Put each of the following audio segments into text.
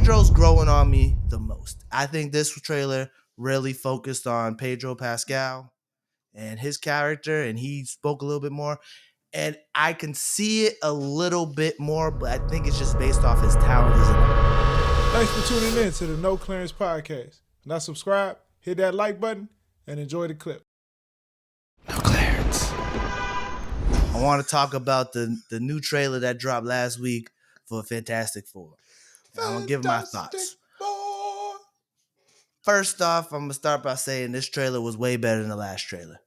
Pedro's growing on me the most. I think this trailer really focused on Pedro Pascal and his character, and he spoke a little bit more. And I can see it a little bit more, but I think it's just based off his talent as an actor. Thanks for tuning in to the No Clearance Podcast. Now subscribe, hit that like button, and enjoy the clip. No clearance. I want to talk about the new trailer that dropped last week for Fantastic Four. I'm going to give my thoughts. First off, I'm going to start by saying this trailer was way better than the last trailer.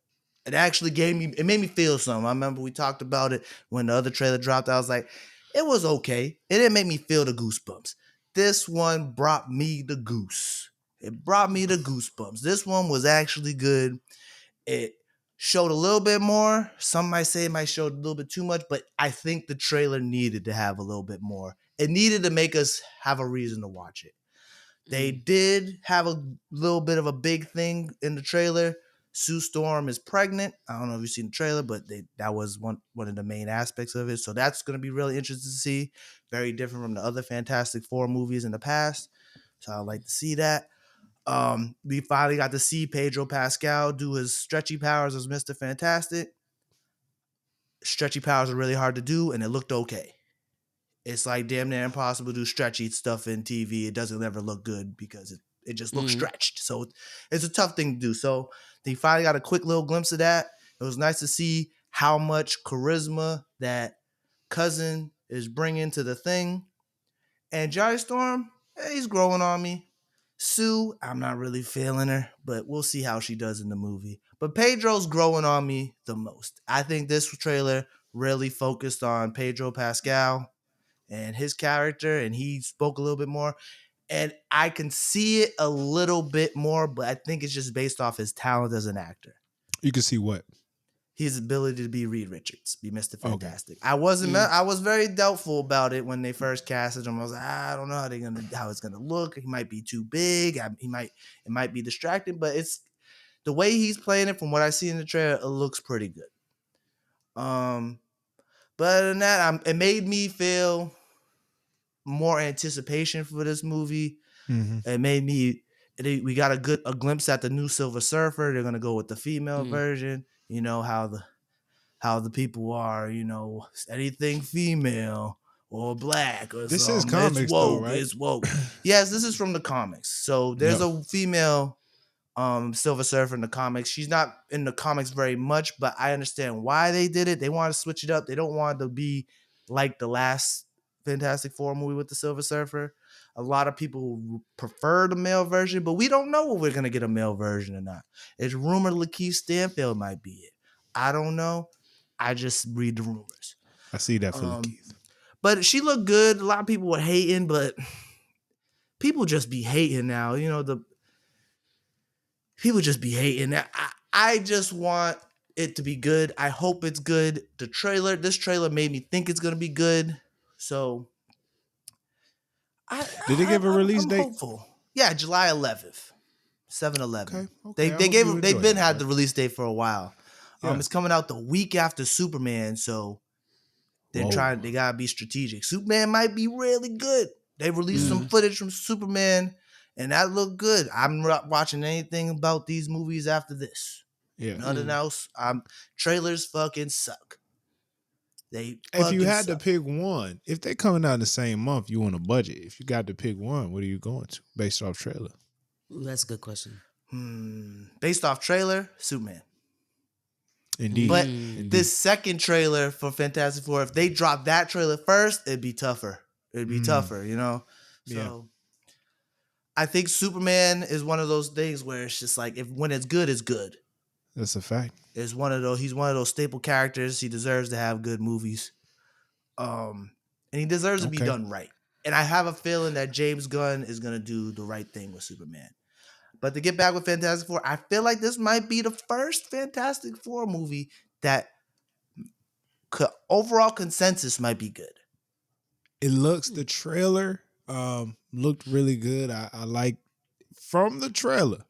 It actually made me feel something. I remember we talked about it when the other trailer dropped. I was like, it was okay. It didn't make me feel the goosebumps. This one brought me the goose. It brought me the goosebumps. This one was actually good. It showed a little bit more. Some might say it might show a little bit too much, but I think the trailer needed to have a little bit more. It needed to make us have a reason to watch it. They did have a little bit of a big thing in the trailer. Sue Storm is pregnant. I don't know if you've seen the trailer, but that was one of the main aspects of it. So that's going to be really interesting to see. Very different from the other Fantastic Four movies in the past. So I'd like to see that. We finally got to see Pedro Pascal do his stretchy powers as Mr. Fantastic. Stretchy powers are really hard to do, and it looked okay. It's like damn near impossible to do stretchy stuff in TV. It doesn't ever look good because it just looks stretched. So it's a tough thing to do. So they finally got a quick little glimpse of that. It was nice to see how much charisma that cousin is bringing to the thing. And Johnny Storm, he's growing on me. Sue, I'm not really feeling her, but we'll see how she does in the movie. But Pedro's growing on me the most. I think this trailer really focused on Pedro Pascal and his character, and he spoke a little bit more. And I can see it a little bit more, but I think it's just based off his talent as an actor. You can see what? His ability to be Reed Richards, be Mr. Fantastic. Okay. I was very doubtful about it when they first casted him. I was like, I don't know how it's gonna look. He might be too big. It might be distracting, but it's the way he's playing it. From what I see in the trailer, it looks pretty good. But other than that, it made me feel more anticipation for this movie. It made me. We got a glimpse at the new Silver Surfer. They're gonna go with the female version. You know how the people are. You know, anything female or black or this something. Is comics, it's woke. though, right? It's woke. Yes, this is from the comics. So there's a female Silver Surfer in the comics. She's not in the comics very much, but I understand why they did it. They want to switch it up. They don't want it to be like the last Fantastic Four movie with the Silver Surfer. A lot of people prefer the male version, but we don't know if we're going to get a male version or not. It's rumored Lakeith Stanfield might be it. I don't know. I just read the rumors. I see that for Lakeith. But she looked good. A lot of people were hating, but people just be hating now. You know, people just be hating. I just want it to be good. I hope it's good. This trailer made me think it's going to be good. So Did they give a release date? Hopeful. Yeah, July 11th, 7/11. Okay. They've been had the release date for a while. Yeah. It's coming out the week after Superman, so they gotta be strategic. Superman might be really good. They released some footage from Superman, and that looked good. I'm not watching anything about these movies after this. Yeah. Nothing else. Trailers fucking suck. If you had to pick one, if they're coming out in the same month, you on a budget. If you got to pick one, what are you going to based off trailer? Ooh, that's a good question. Based off trailer, Superman. Indeed. But this second trailer for Fantastic Four, if they drop that trailer first, it'd be tougher. You know? So I think Superman is one of those things where it's just like when it's good, it's good. That's a fact. He's one of those staple characters. He deserves to have good movies. And he deserves to be done right. And I have a feeling that James Gunn is going to do the right thing with Superman. But to get back with Fantastic Four, I feel like this might be the first Fantastic Four movie that overall consensus might be good. The trailer looked really good. I like from the trailer.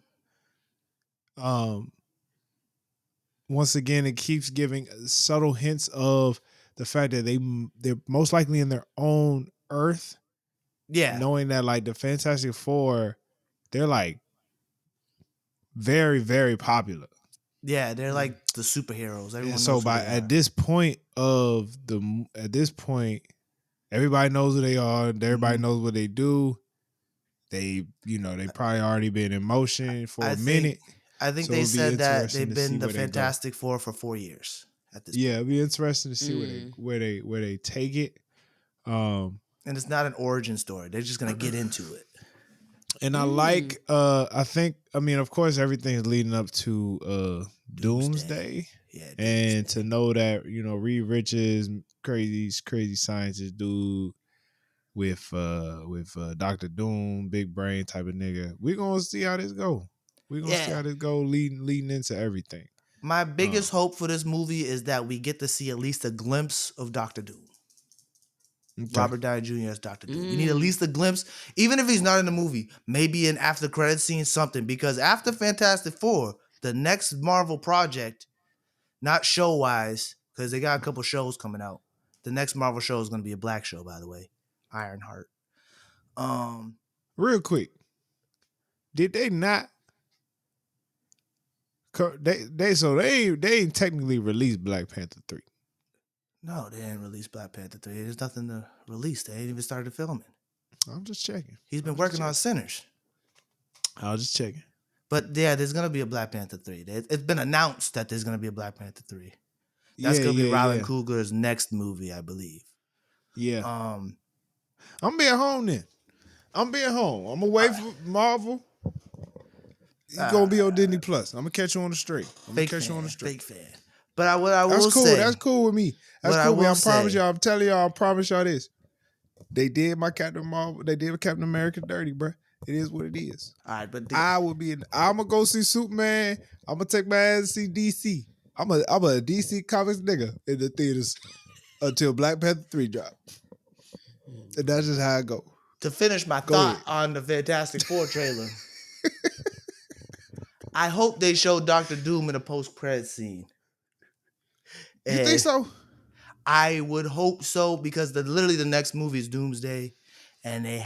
Once again, it keeps giving subtle hints of the fact that they're most likely in their own Earth Yeah. Knowing that like the Fantastic Four, they're like very, very popular. Yeah, they're like the superheroes. Everyone And so knows who they are. at this point, everybody knows who they are. Everybody knows what they do. They, they probably already been in motion for a minute. I think So they it'll be said that interesting they've to see been the where they go. Fantastic Four for 4 years at this Yeah, point. it'll be interesting to see where they take it. And it's not an origin story. They're just gonna get into it. And I like of course everything's leading up to Doomsday. Yeah, Doomsday. And to know that, Reed Richards, crazy scientist dude with Dr. Doom, big brain type of nigga. We're gonna see how this go. We're gonna see how this go leading into everything. My biggest hope for this movie is that we get to see at least a glimpse of Dr. Doom. Okay. Robert Downey Jr. as Dr. Doom. We need at least a glimpse, even if he's not in the movie, maybe an after credit scene, something. Because after Fantastic Four, the next Marvel project, not show wise, because they got a couple shows coming out. The next Marvel show is going to be a black show, by the way, Ironheart. Real quick, did they not? They ain't technically released Black Panther 3. No, they didn't release Black Panther 3. There's nothing to release. They ain't even started filming. I'm just checking. He's been working on Sinners. I was just checking. But yeah, there's going to be a Black Panther 3. It's been announced that there's going to be a Black Panther 3. That's going to be Ryan Coogler's next movie, I believe. Yeah. I'm being home then. I'm being home. I'm going to wait for Marvel. You're going to be on Disney Plus. I'm going to catch you on the street. Fake fan. But what I will say. That's cool with me. That's cool with me. I promise y'all. I'm telling y'all. I promise y'all this. They did my Captain Marvel. They did Captain America dirty, bro. It is what it is. All right, but I'm gonna go see Superman. I'm gonna take my ass to see DC. I'm a DC Comics nigga in the theaters until Black Panther 3 drop. And that's just how I go. To finish my thought on the Fantastic Four trailer, I hope they show Dr. Doom in a post-credit scene. You think so? I would hope so, because literally the next movie is Doomsday, and they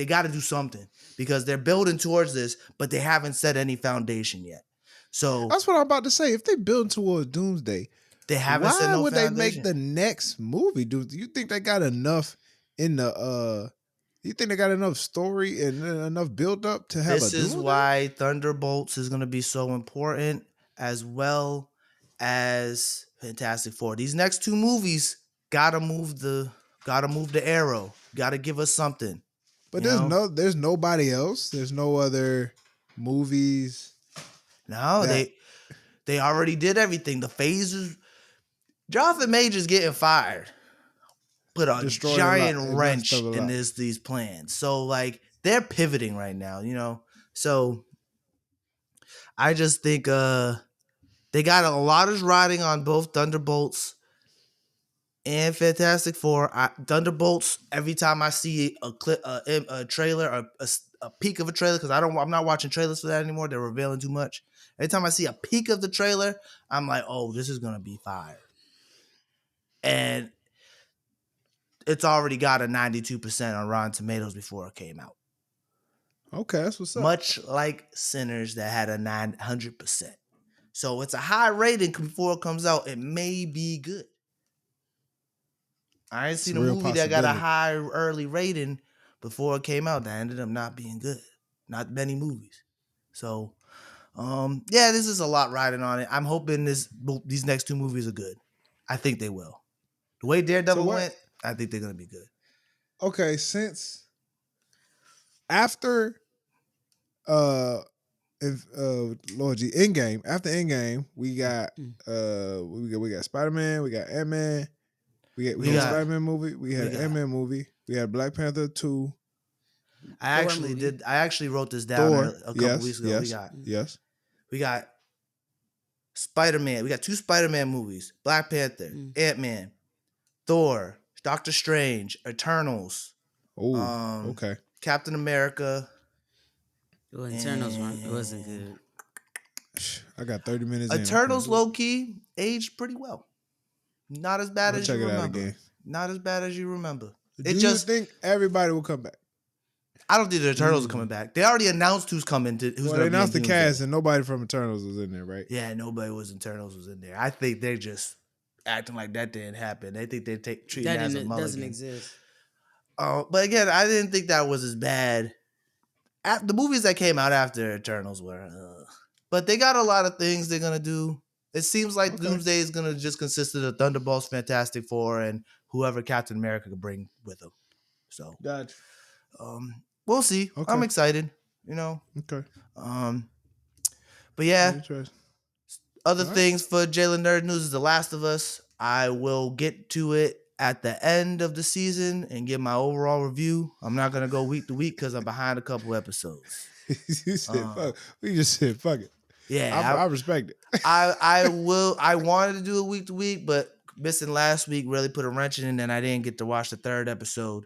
got to do something, because they're building towards this, but they haven't set any foundation yet. So that's what I'm about to say. If they build towards Doomsday, they haven't set no foundation. Why would they make the next movie? Do you think they got enough in the? You think they got enough story and enough build up to have? This is why Thunderbolts is going to be so important, as well as Fantastic Four. These next two movies gotta move the arrow. Gotta give us something. But there's nobody else. There's no other movies. No, they already did everything. The phases. Jonathan Major's getting fired. Put a giant wrench in these plans. So like they're pivoting right now, So I just think they got a lot of riding on both Thunderbolts and Fantastic Four. Thunderbolts, every time I see a clip, a trailer, a peek of a trailer, because I'm not watching trailers for that anymore. They're revealing too much. Every time I see a peek of the trailer, I'm like, oh, this is gonna be fire. And it's already got a 92% on Rotten Tomatoes before it came out. Okay, that's what's up. Much like Sinners that had a 900%. So it's a high rating before it comes out. It may be good. I ain't seen a movie that got a high early rating before it came out that ended up not being good. Not many movies. So, this is a lot riding on it. I'm hoping these next two movies are good. I think they will. The way Daredevil went, I think they're going to be good. Okay, since after Lord G, Endgame, after Endgame, we got Spider-Man, we got Ant-Man, we got Spider-Man movie, we had Ant-Man movie, we had Black Panther 2. I actually wrote this down a couple weeks ago. We got Spider-Man. We got 2 Spider-Man movies. Black Panther, Ant-Man, Thor, Doctor Strange, Eternals. Oh, okay. Captain America. Well, Eternals wasn't good. I got 30 minutes Eternals low-key aged pretty well. Not as bad as you remember. Not as bad as you remember. It Do you just think everybody will come back? I don't think the Eternals are coming back. They already announced who's coming to who's Well, going they to be in announced the Doomsday. cast and nobody from Eternals was in there, right? Yeah, nobody was Eternals was in there. I think they're just acting like that didn't happen. They think they treating That it as a doesn't mulligan. exist. But again, I didn't think that was as bad. The movies that came out after Eternals were, but they got a lot of things they're gonna do. It seems like Okay. Doomsday is gonna just consist of the Thunderbolts, Fantastic Four, and whoever Captain America could bring with him. So, Gotcha. we'll see. Okay. I'm excited. You know. Okay. But yeah, Interesting. other All right. things for Jalen Nerd News is The Last of Us. I will get to it at the end of the season and give my overall review. I'm not gonna go week to week because I'm behind a couple episodes. You said fuck. We just said fuck it. Yeah, I respect it. I will. I wanted to do it week to week, but missing last week really put a wrench in, and I didn't get to watch the third episode.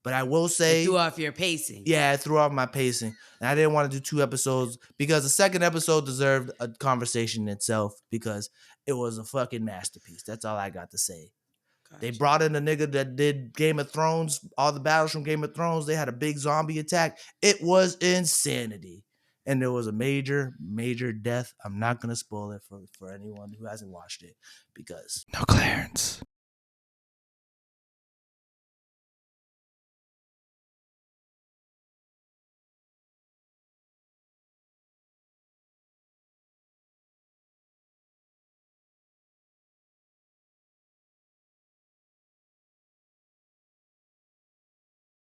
But I will It say, threw off your pacing. yeah, it threw off my pacing, and I didn't want to do 2 episodes because the second episode deserved a conversation in itself because it was a fucking masterpiece. That's all I got to say. They Gotcha. brought in a nigga that did Game of Thrones, all the battles from Game of Thrones. They had a big zombie attack. It was insanity. And there was a major, major death. I'm not going to spoil it for anyone who hasn't watched it because no clearance.